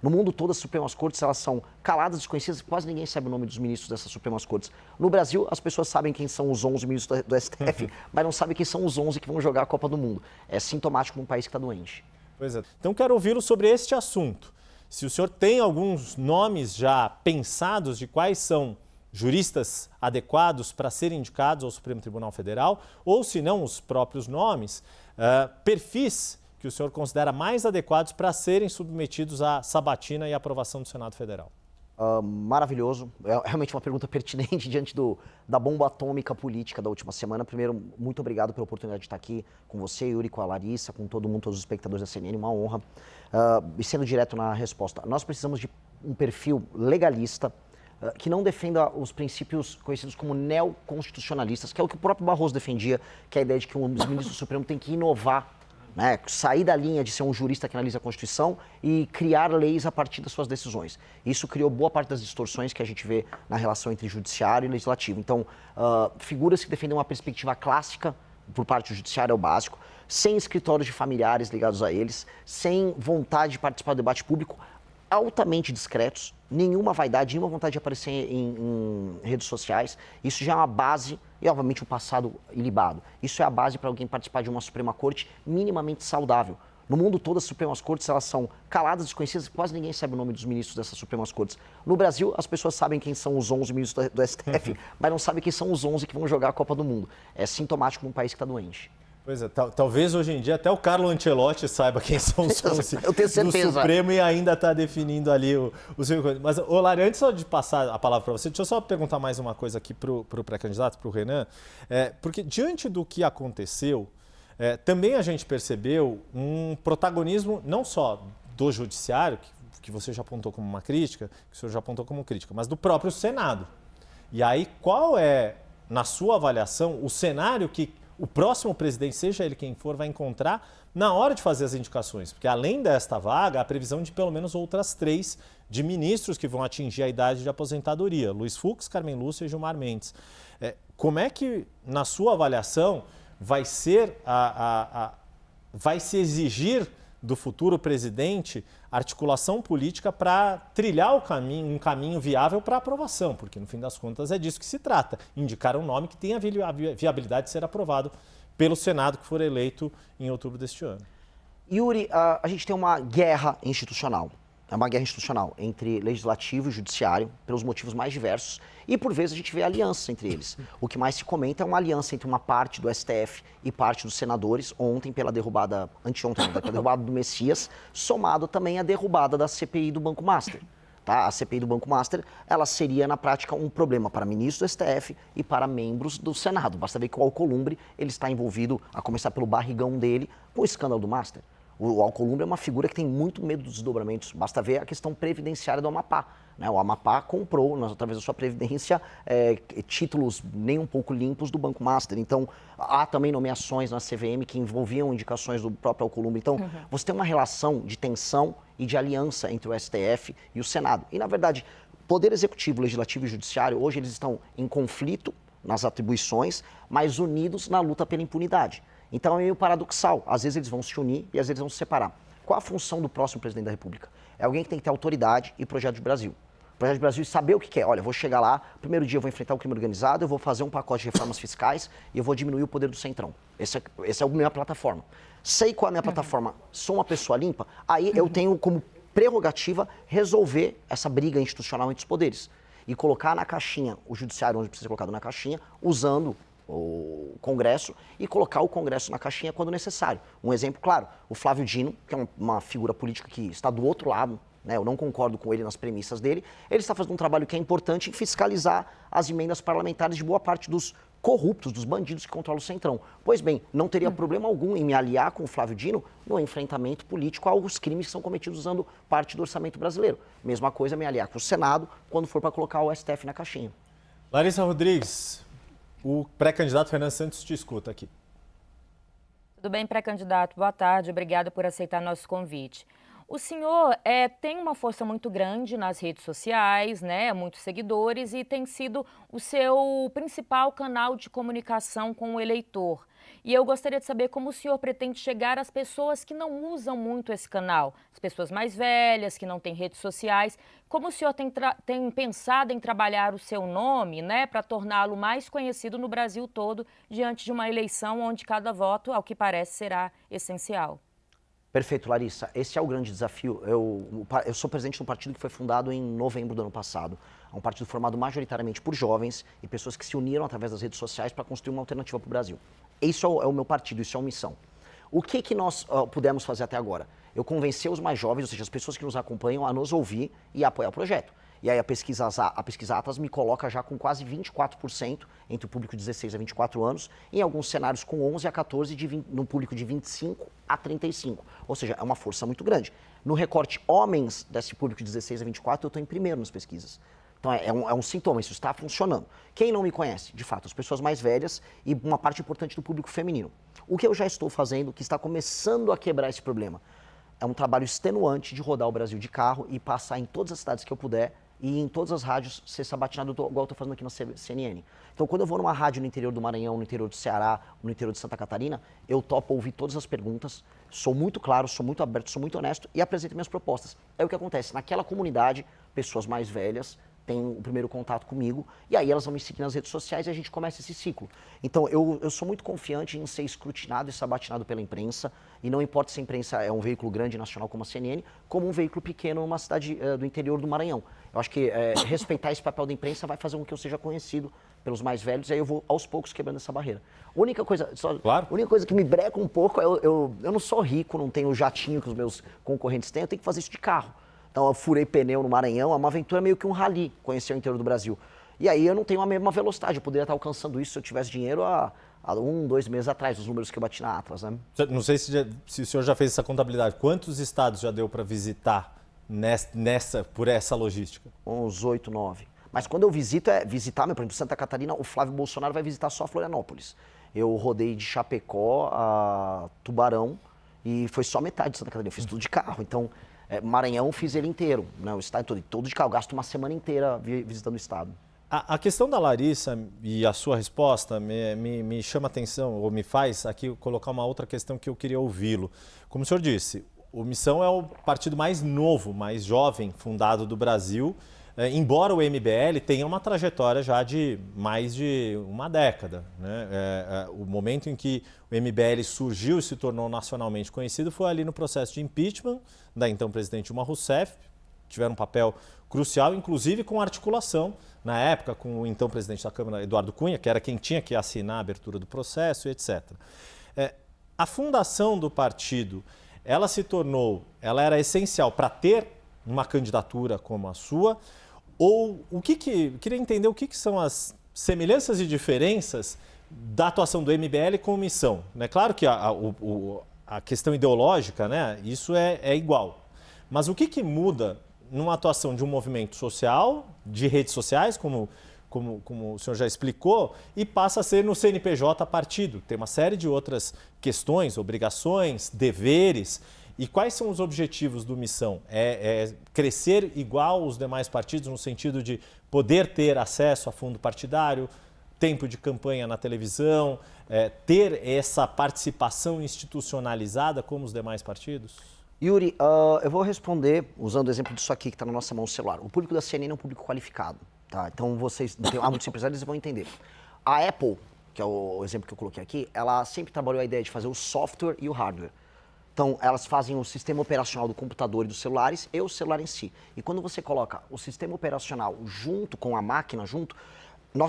No mundo todo, as Supremas Cortes elas são caladas, desconhecidas, quase ninguém sabe o nome dos ministros dessas Supremas Cortes. No Brasil, as pessoas sabem quem são os 11 ministros do STF, mas não sabem quem são os 11 que vão jogar a Copa do Mundo. É sintomático num país que está doente. Pois é. Então, quero ouvi-lo sobre este assunto. Se o senhor tem alguns nomes já pensados de quais são juristas adequados para serem indicados ao Supremo Tribunal Federal, ou se não os próprios nomes, perfis que o senhor considera mais adequados para serem submetidos à sabatina e aprovação do Senado Federal? Maravilhoso. É realmente uma pergunta pertinente diante da bomba atômica política da última semana. Primeiro, muito obrigado pela oportunidade de estar aqui com você, Yuri, com a Larissa, com todo mundo, todos os espectadores da CNN, uma honra. E sendo direto na resposta, nós precisamos de um perfil legalista que não defenda os princípios conhecidos como neoconstitucionalistas, que é o que o próprio Barroso defendia, que é a ideia de que os ministros do Supremo têm que inovar, né, sair da linha de ser um jurista que analisa a Constituição e criar leis a partir das suas decisões. Isso criou boa parte das distorções que a gente vê na relação entre judiciário e legislativo. Então, figuras que defendem uma perspectiva clássica por parte do judiciário é o básico, sem escritórios de familiares ligados a eles, sem vontade de participar do debate público, altamente discretos, nenhuma vaidade, nenhuma vontade de aparecer em redes sociais. Isso já é uma base, e obviamente um passado ilibado. Isso é a base para alguém participar de uma Suprema Corte minimamente saudável. No mundo todo, as Supremas Cortes elas são caladas, desconhecidas, quase ninguém sabe o nome dos ministros dessas Supremas Cortes. No Brasil, as pessoas sabem quem são os 11 ministros do STF, mas não sabem quem são os 11 que vão jogar a Copa do Mundo. É sintomático num país que está doente. Pois é, talvez hoje em dia até o Carlo Ancelotti saiba quem são os 11 do Supremo e ainda está definindo ali o seu... Mas, Lari, antes só de passar a palavra para você, deixa eu só perguntar mais uma coisa aqui para o pré-candidato, para o Renan, porque diante do que aconteceu, também a gente percebeu um protagonismo não só do judiciário, que você já apontou como uma crítica, que o senhor já apontou como crítica, mas do próprio Senado. E aí, qual é, na sua avaliação, o cenário que o próximo presidente, seja ele quem for, vai encontrar na hora de fazer as indicações? Porque além desta vaga, há a previsão de pelo menos outras 3 de ministros que vão atingir a idade de aposentadoria. Luiz Fux, Carmen Lúcia e Gilmar Mendes. Como é que, na sua avaliação, vai ser vai se exigir do futuro presidente articulação política para trilhar um caminho viável para aprovação, porque no fim das contas é disso que se trata, indicar um nome que tenha a viabilidade de ser aprovado pelo Senado que for eleito em outubro deste ano. Yuri, a gente tem uma guerra institucional. É uma guerra institucional entre legislativo e judiciário, pelos motivos mais diversos, e por vezes a gente vê alianças entre eles. O que mais se comenta é uma aliança entre uma parte do STF e parte dos senadores, ontem pela derrubada, anteontem, pela derrubada do Messias, somado também à derrubada da CPI do Banco Master. Tá? A CPI do Banco Master, ela seria na prática um problema para ministros do STF e para membros do Senado. Basta ver que o Alcolumbre ele está envolvido, a começar pelo barrigão dele, com o escândalo do Master. O Alcolumbre é uma figura que tem muito medo dos desdobramentos. Basta ver a questão previdenciária do Amapá, né? O Amapá comprou, através da sua previdência, títulos nem um pouco limpos do Banco Master. Então, há também nomeações na CVM que envolviam indicações do próprio Alcolumbre. Então, você tem uma relação de tensão e de aliança entre o STF e o Senado. E, na verdade, Poder Executivo, Legislativo e Judiciário, hoje eles estão em conflito nas atribuições, mas unidos na luta pela impunidade. Então é meio paradoxal. Às vezes eles vão se unir e às vezes vão se separar. Qual a função do próximo presidente da República? É alguém que tem que ter autoridade e projeto de Brasil. Projeto de Brasil e saber o que quer. Olha, eu vou chegar lá, primeiro dia eu vou enfrentar o crime organizado, eu vou fazer um pacote de reformas fiscais e eu vou diminuir o poder do Centrão. Essa é a minha plataforma. Sei qual é a minha plataforma, sou uma pessoa limpa, aí eu tenho como prerrogativa resolver essa briga institucional entre os poderes. E colocar na caixinha, o judiciário onde precisa ser colocado na caixinha, usando o Congresso e colocar o Congresso na caixinha quando necessário. Um exemplo claro, o Flávio Dino, que é uma figura política que está do outro lado, né, eu não concordo com ele nas premissas dele, ele está fazendo um trabalho que é importante em fiscalizar as emendas parlamentares de boa parte dos corruptos, dos bandidos que controlam o Centrão. Pois bem, não teria problema algum em me aliar com o Flávio Dino no enfrentamento político aos crimes que são cometidos usando parte do orçamento brasileiro. Mesma coisa me aliar com o Senado quando for para colocar o STF na caixinha. Larissa Rodrigues, o pré-candidato Renan Santos te escuta aqui. Tudo bem, pré-candidato? Boa tarde. Obrigada por aceitar nosso convite. O senhor tem uma força muito grande nas redes sociais, né? Muitos seguidores e tem sido o seu principal canal de comunicação com o eleitor. E eu gostaria de saber como o senhor pretende chegar às pessoas que não usam muito esse canal, as pessoas mais velhas, que não têm redes sociais. Como o senhor tem pensado em trabalhar o seu nome, né, para torná-lo mais conhecido no Brasil todo, diante de uma eleição onde cada voto, ao que parece, será essencial? Perfeito, Larissa. Esse é o grande desafio. Eu sou presidente de um partido que foi fundado em novembro do ano passado. É um partido formado majoritariamente por jovens e pessoas que se uniram através das redes sociais para construir uma alternativa para o Brasil. Isso é o meu partido, isso é uma missão. O que nós pudemos fazer até agora? Eu convenci os mais jovens, ou seja, as pessoas que nos acompanham, a nos ouvir e a apoiar o projeto. E aí a pesquisa Atlas me coloca já com quase 24% entre o público de 16 a 24 anos, em alguns cenários com 11 a 14, no público de 25 a 35. Ou seja, é uma força muito grande. No recorte homens desse público de 16 a 24, eu estou em primeiro nas pesquisas. Então é um sintoma, isso está funcionando. Quem não me conhece? De fato, as pessoas mais velhas e uma parte importante do público feminino. O que eu já estou fazendo, que está começando a quebrar esse problema, é um trabalho extenuante de rodar o Brasil de carro e passar em todas as cidades que eu puder e em todas as rádios ser sabatinado igual eu estou fazendo aqui na CNN. Então, quando eu vou numa rádio no interior do Maranhão, no interior do Ceará, no interior de Santa Catarina, eu topo ouvir todas as perguntas, sou muito claro, sou muito aberto, sou muito honesto e apresento minhas propostas. É o que acontece. Naquela comunidade, pessoas mais velhas têm o primeiro contato comigo e aí elas vão me seguir nas redes sociais e a gente começa esse ciclo. Então, eu sou muito confiante em ser escrutinado e sabatinado pela imprensa, e não importa se a imprensa é um veículo grande nacional como a CNN, como um veículo pequeno numa cidade do interior do Maranhão. Eu acho que respeitar esse papel da imprensa vai fazer com que eu seja conhecido pelos mais velhos, e aí eu vou aos poucos quebrando essa barreira. A única coisa que me breca um pouco é eu não sou rico, não tenho o jatinho que os meus concorrentes têm, eu tenho que fazer isso de carro. Então eu furei pneu no Maranhão, é uma aventura meio que um rally, conhecer o interior do Brasil. E aí eu não tenho a mesma velocidade, eu poderia estar alcançando isso se eu tivesse dinheiro há 1, 2 meses atrás, os números que eu bati na Atlas, né? Não sei se o senhor já fez essa contabilidade. Quantos estados já deu para visitar por essa logística? Uns 8, 9. Mas quando eu visito, visitar, por exemplo, Santa Catarina, o Flávio Bolsonaro vai visitar só Florianópolis. Eu rodei de Chapecó a Tubarão e foi só metade de Santa Catarina, eu fiz tudo de carro. Então, Maranhão fiz ele inteiro, né, o estado todo de carro. Eu gasto uma semana inteira visitando o estado. A questão da Larissa e a sua resposta me chama a atenção, ou me faz aqui colocar uma outra questão que eu queria ouvi-lo. Como o senhor disse, o Missão é o partido mais novo, mais jovem fundado do Brasil, embora o MBL tenha uma trajetória já de mais de uma década, né? O momento em que o MBL surgiu e se tornou nacionalmente conhecido foi ali no processo de impeachment da então presidente Dilma Rousseff. Tiveram um papel crucial, inclusive com articulação, na época, com o então presidente da Câmara, Eduardo Cunha, que era quem tinha que assinar a abertura do processo, etc. A fundação do partido, ela era essencial para ter uma candidatura como a sua, ou queria entender o que são as semelhanças e diferenças da atuação do MBL com a Missão. É claro que a questão ideológica, né, isso é igual, mas o que muda numa atuação de um movimento social, de redes sociais, como o senhor já explicou, e passa a ser no CNPJ partido? Tem uma série de outras questões, obrigações, deveres. E quais são os objetivos do Missão? É crescer igual os demais partidos, no sentido de poder ter acesso a fundo partidário, tempo de campanha na televisão, ter essa participação institucionalizada como os demais partidos? Yuri, eu vou responder usando o exemplo disso aqui que está na nossa mão no celular. O público da CNN é um público qualificado, tá? Então há muitos empresários que vão entender. A Apple, que é o exemplo que eu coloquei aqui, ela sempre trabalhou a ideia de fazer o software e o hardware. Então, elas fazem o sistema operacional do computador e dos celulares e o celular em si. E quando você coloca o sistema operacional junto com a máquina,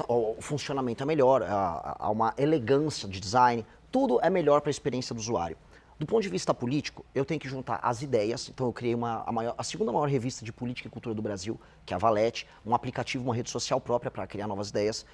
o funcionamento é melhor, há uma elegância de design, tudo é melhor para a experiência do usuário. Do ponto de vista político, eu tenho que juntar as ideias, então eu criei a segunda maior revista de política e cultura do Brasil, que é a Valete, um aplicativo, uma rede social própria para criar novas ideias.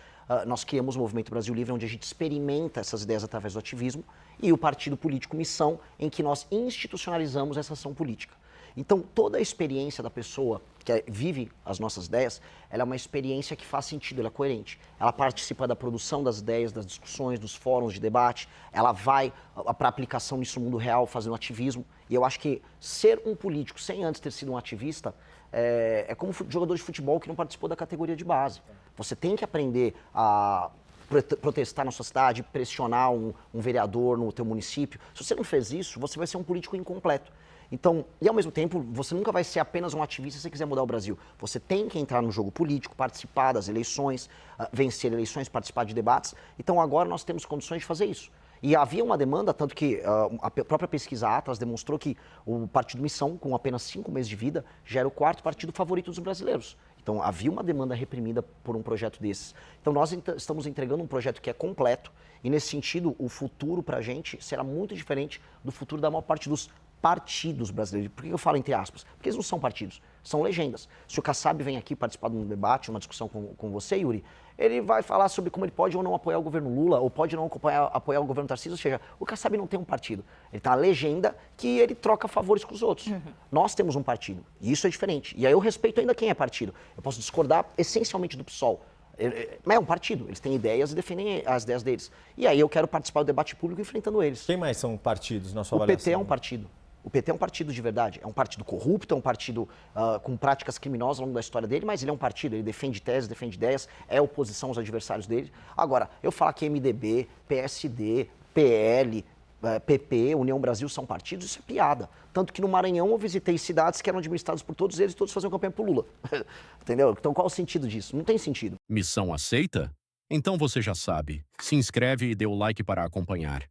Nós criamos o Movimento Brasil Livre, onde a gente experimenta essas ideias através do ativismo, e o Partido Político Missão, em que nós institucionalizamos essa ação política. Então, toda a experiência da pessoa que vive as nossas ideias, ela é uma experiência que faz sentido, ela é coerente. Ela participa da produção das ideias, das discussões, dos fóruns de debate, ela vai para a aplicação nisso no mundo real, fazendo ativismo. E eu acho que ser um político sem antes ter sido um ativista é como jogador de futebol que não participou da categoria de base. Você tem que aprender a protestar na sua cidade, pressionar um vereador no teu município. Se você não fez isso, você vai ser um político incompleto. Então, e ao mesmo tempo, você nunca vai ser apenas um ativista se você quiser mudar o Brasil. Você tem que entrar no jogo político, participar das eleições, vencer eleições, participar de debates. Então, agora nós temos condições de fazer isso. E havia uma demanda, tanto que a própria pesquisa Atlas demonstrou que o Partido Missão, com apenas 5 meses de vida, já era o 4º partido favorito dos brasileiros. Então, havia uma demanda reprimida por um projeto desses. Então, nós estamos entregando um projeto que é completo e, nesse sentido, o futuro para a gente será muito diferente do futuro da maior parte dos partidos brasileiros. Por que eu falo entre aspas? Porque eles não são partidos, são legendas. Se o Kassab vem aqui participar de um debate, uma discussão com você, Yuri, ele vai falar sobre como ele pode ou não apoiar o governo Lula, ou pode não apoiar o governo Tarcísio, ou seja, o Kassab não tem um partido. Ele tem uma legenda que ele troca favores com os outros. Nós temos um partido, e isso é diferente. E aí eu respeito ainda quem é partido. Eu posso discordar essencialmente do PSOL. Mas é um partido, eles têm ideias e defendem as ideias deles. E aí eu quero participar do debate público enfrentando eles. Quem mais são partidos na sua avaliação? O PT é um partido. O PT é um partido de verdade, é um partido corrupto, é um partido com práticas criminosas ao longo da história dele, mas ele é um partido, ele defende teses, defende ideias, é oposição aos adversários dele. Agora, eu falar que MDB, PSD, PL, PP, União Brasil são partidos, isso é piada. Tanto que no Maranhão eu visitei cidades que eram administradas por todos eles e todos faziam campanha pro Lula. Entendeu? Então qual o sentido disso? Não tem sentido. Missão aceita? Então você já sabe. Se inscreve e dê o like para acompanhar.